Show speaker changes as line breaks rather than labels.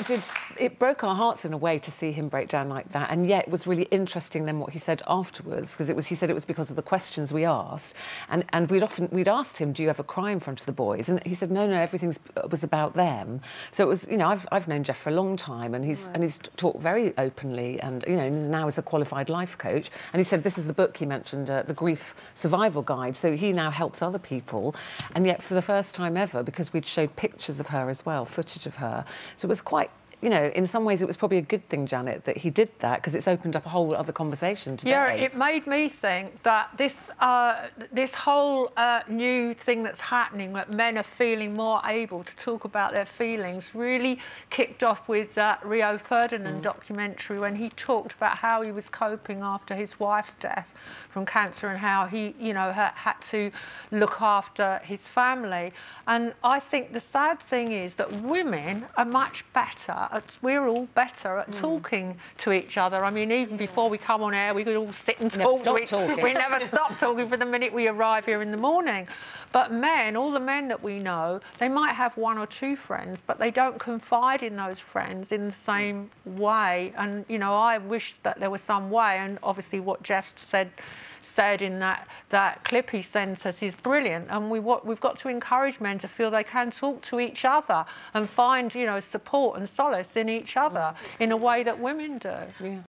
it broke our hearts in a way to see him break down like that, and yet it was really interesting then what he said afterwards, because he said it was because of the questions we asked, and we'd asked him, do you ever cry in front of the boys? And he said, no, everything was about them. So it was, you know, I've known Jeff for a long time, and he's talked very openly, and you know, now is a qualified life coach. And he said this is the book he mentioned, the Grief Survival Guide. So he now helps other people, and yet for the first time ever, because we'd showed pictures of her as well, footage of her. So it was quite, you know, in some ways it was probably a good thing, Janet, that he did that, because it's opened up a whole other conversation today.
Yeah, it made me think that this whole new thing that's happening, that men are feeling more able to talk about their feelings, really kicked off with that Rio Ferdinand documentary, when he talked about how he was coping after his wife's death from cancer, and how he, you know, had to look after his family. And I think the sad thing is that women are much better. We're all better at talking to each other. I mean, even before we come on air, we could all sit and talk to each other. We never stop talking from the minute we arrive here in the morning. But men, all the men that we know, they might have one or two friends, but they don't confide in those friends in the same way. And, you know, I wish that there was some way, and obviously what Jeff said in that clip he sent us is brilliant. And we've got to encourage men to feel they can talk to each other and find, you know, support and solace in each other in a way that women do.
Yeah.